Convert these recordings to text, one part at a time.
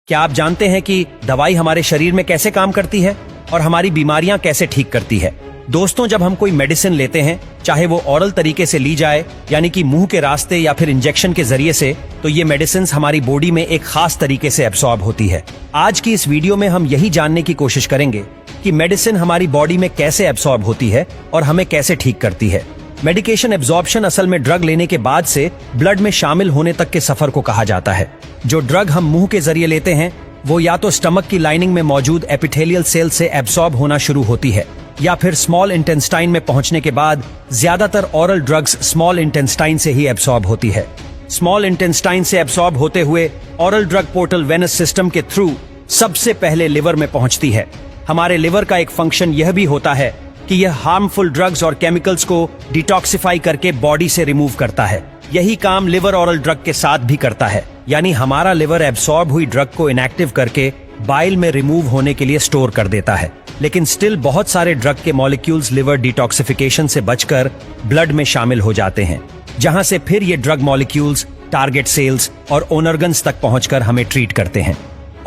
क्या आप जानते हैं कि दवाई हमारे शरीर में कैसे काम करती है और हमारी बीमारियां कैसे ठीक करती है? दोस्तों, जब हम कोई मेडिसिन लेते हैं, चाहे वो ओरल तरीके से ली जाए यानी कि मुंह के रास्ते या फिर इंजेक्शन के जरिए से, तो ये मेडिसिन हमारी बॉडी में एक खास तरीके से एब्सॉर्ब होती है। आज की इस वीडियो में हम यही जानने की कोशिश करेंगे कि मेडिसिन हमारी बॉडी में कैसे एब्सॉर्ब होती है और हमें कैसे ठीक करती है। मेडिकेशन एब्जॉर्प्शन असल में ड्रग लेने के बाद से ब्लड में शामिल होने तक के सफर को कहा जाता है। जो ड्रग हम मुंह के जरिए लेते हैं वो या तो स्टमक की लाइनिंग में मौजूद एपिथेलियल सेल से एब्सॉर्ब होना शुरू होती है या फिर स्मॉल इंटेस्टाइन में पहुंचने के बाद ज्यादातर ओरल ड्रग्स स्मॉल इंटेस्टाइन से ही एब्सॉर्ब होती है। स्मॉल इंटेस्टाइन से एब्सॉर्ब होते हुए oral drug portal venous system के थ्रू सबसे पहले लिवर में पहुंचती है। हमारे लिवर का एक फंक्शन यह भी होता है कि यह हार्मफुल ड्रग्स और केमिकल्स को डिटॉक्सिफाई करके बॉडी से रिमूव करता है। यही काम लिवर ओरल ड्रग के साथ भी करता है, यानी हमारा लिवर एब्सॉर्ब हुई ड्रग को इनएक्टिव करके बाइल में रिमूव होने के लिए स्टोर कर देता है। लेकिन स्टिल बहुत सारे ड्रग के मॉलिक्यूल्स लिवर डिटॉक्सिफिकेशन से बचकर ब्लड में शामिल हो जाते हैं, जहां से फिर ये ड्रग मॉलिक्यूल्स टारगेट सेल्स और ऑर्गन्स तक पहुंचकर हमें ट्रीट करते हैं।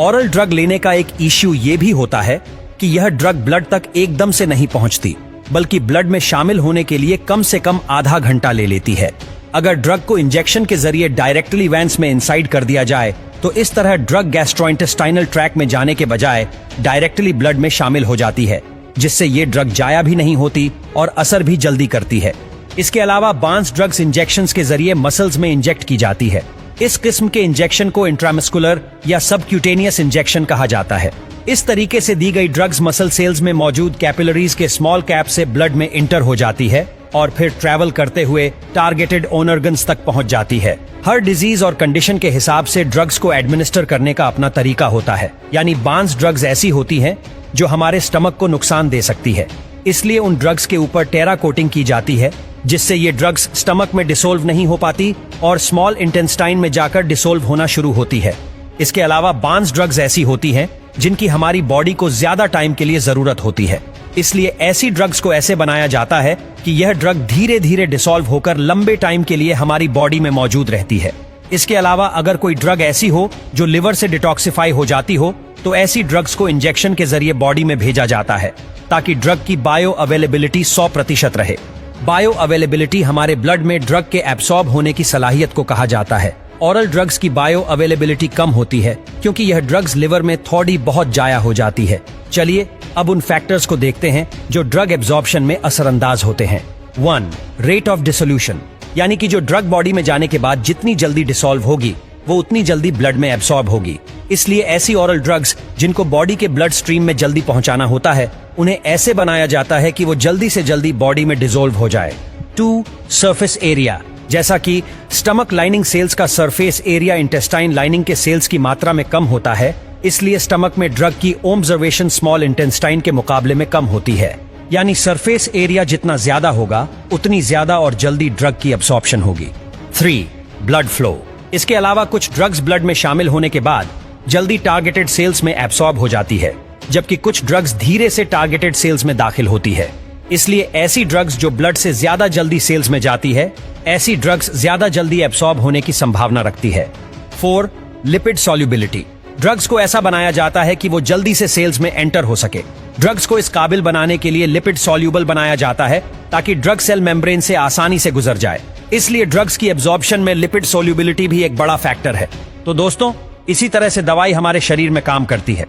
ओरल ड्रग लेने का एक इश्यू ये भी होता है कि यह ड्रग ब्लड तक एकदम से नहीं पहुंचती, बल्कि ब्लड में शामिल होने के लिए कम से कम आधा घंटा ले लेती है। अगर ड्रग को इंजेक्शन के जरिए डायरेक्टली वेंस में इंसाइड कर दिया जाए तो इस तरह ड्रग गैस्ट्रोइंटेस्टाइनल ट्रैक में जाने के बजाय डायरेक्टली ब्लड में शामिल हो जाती है, जिससे ये ड्रग जाया भी नहीं होती और असर भी जल्दी करती है। इसके अलावा बांस ड्रग्स इंजेक्शंस के जरिए मसल्स में इंजेक्ट की जाती है। इस किस्म के इंजेक्शन को इंट्रामस्कुलर या सबक्यूटेनियस इंजेक्शन कहा जाता है। इस तरीके से दी गई ड्रग्स मसल सेल्स में मौजूद कैपिलरीज के स्मॉल कैप से ब्लड में इंटर हो जाती है और फिर ट्रैवल करते हुए टारगेटेड ऑर्गन्स तक पहुंच जाती है। हर डिजीज और कंडीशन के हिसाब से ड्रग्स को एडमिनिस्टर करने का अपना तरीका होता है, यानी बांस ड्रग्स ऐसी होती हैं जो हमारे स्टमक को नुकसान दे सकती है। इसलिए उन ड्रग्स के ऊपर टेरा कोटिंग की जाती है, जिससे ये ड्रग्स स्टमक में डिसोल्व नहीं हो पाती और स्मॉल इंटेस्टाइन में जाकर डिसोल्व होना शुरू होती है। इसके अलावा बांस ड्रग्स ऐसी होती हैं जिनकी हमारी बॉडी को ज्यादा टाइम के लिए जरूरत होती है। इसलिए ऐसी ड्रग्स को ऐसे बनाया जाता है कि यह ड्रग धीरे धीरे डिसॉल्व होकर लंबे टाइम के लिए हमारी बॉडी में मौजूद रहती है। इसके अलावा अगर कोई ड्रग ऐसी हो जो लिवर से डिटॉक्सिफाई हो जाती हो तो ऐसी ड्रग्स को इंजेक्शन के जरिए बॉडी में भेजा जाता है ताकि ड्रग की बायो अवेलेबिलिटी 100% रहे। बायो अवेलेबिलिटी हमारे ब्लड में ड्रग के एब्सॉर्ब होने की सलाहियत को कहा जाता है। ओरल ड्रग्स की बायो अवेलेबिलिटी कम होती है क्योंकि यह ड्रग्स लिवर में थोड़ी बहुत जाया हो जाती है। चलिए अब उन फैक्टर्स को देखते हैं जो ड्रग एब्जॉर्प्शन में असरअंदाज होते हैं। 1. रेट ऑफ डिसोल्यूशन, यानी कि जो ड्रग बॉडी में जाने के बाद जितनी जल्दी डिसॉल्व होगी वो उतनी जल्दी ब्लड में एब्सॉर्ब होगी। इसलिए ऐसी ओरल ड्रग्स जिनको बॉडी के ब्लड स्ट्रीम में जल्दी पहुंचाना होता है उन्हें ऐसे बनाया जाता है कि वो जल्दी से जल्दी बॉडी में डिसॉल्व हो जाए। 2. सरफेस एरिया, जैसा कि स्टमक लाइनिंग सेल्स का सरफेस एरिया इंटेस्टाइन लाइनिंग के सेल्स की मात्रा में कम होता है, इसलिए स्टमक में ड्रग की ऑब्जर्वेशन स्मॉल इंटेस्टाइन के मुकाबले में कम होती है। यानी सरफेस एरिया जितना ज्यादा होगा उतनी ज्यादा और जल्दी ड्रग की अब्सॉर्प्शन होगी। 3. ब्लड फ्लो, इसके अलावा कुछ ड्रग्स ब्लड में शामिल होने के बाद जल्दी टारगेटेड सेल्स में एब्सॉर्ब हो जाती है, जबकि कुछ ड्रग्स धीरे से टारगेटेड सेल्स में दाखिल होती है। इसलिए ऐसी ड्रग्स जो ब्लड से ज्यादा जल्दी सेल्स में जाती है, ऐसी ड्रग्स ज्यादा जल्दी एब्सॉर्ब होने की संभावना रखती है। 4. लिपिड सॉल्युबिलिटी, ड्रग्स को ऐसा बनाया जाता है कि वो जल्दी से सेल्स में एंटर हो सके। ड्रग्स को इस काबिल बनाने के लिए लिपिड सॉल्युबल बनाया जाता है ताकि ड्रग सेल मेम्ब्रेन से आसानी से गुजर जाए। इसलिए ड्रग्स की एब्जॉर्प्शन में लिपिड सॉल्युबिलिटी भी एक बड़ा फैक्टर है। तो दोस्तों, इसी तरह से दवाई हमारे शरीर में काम करती है।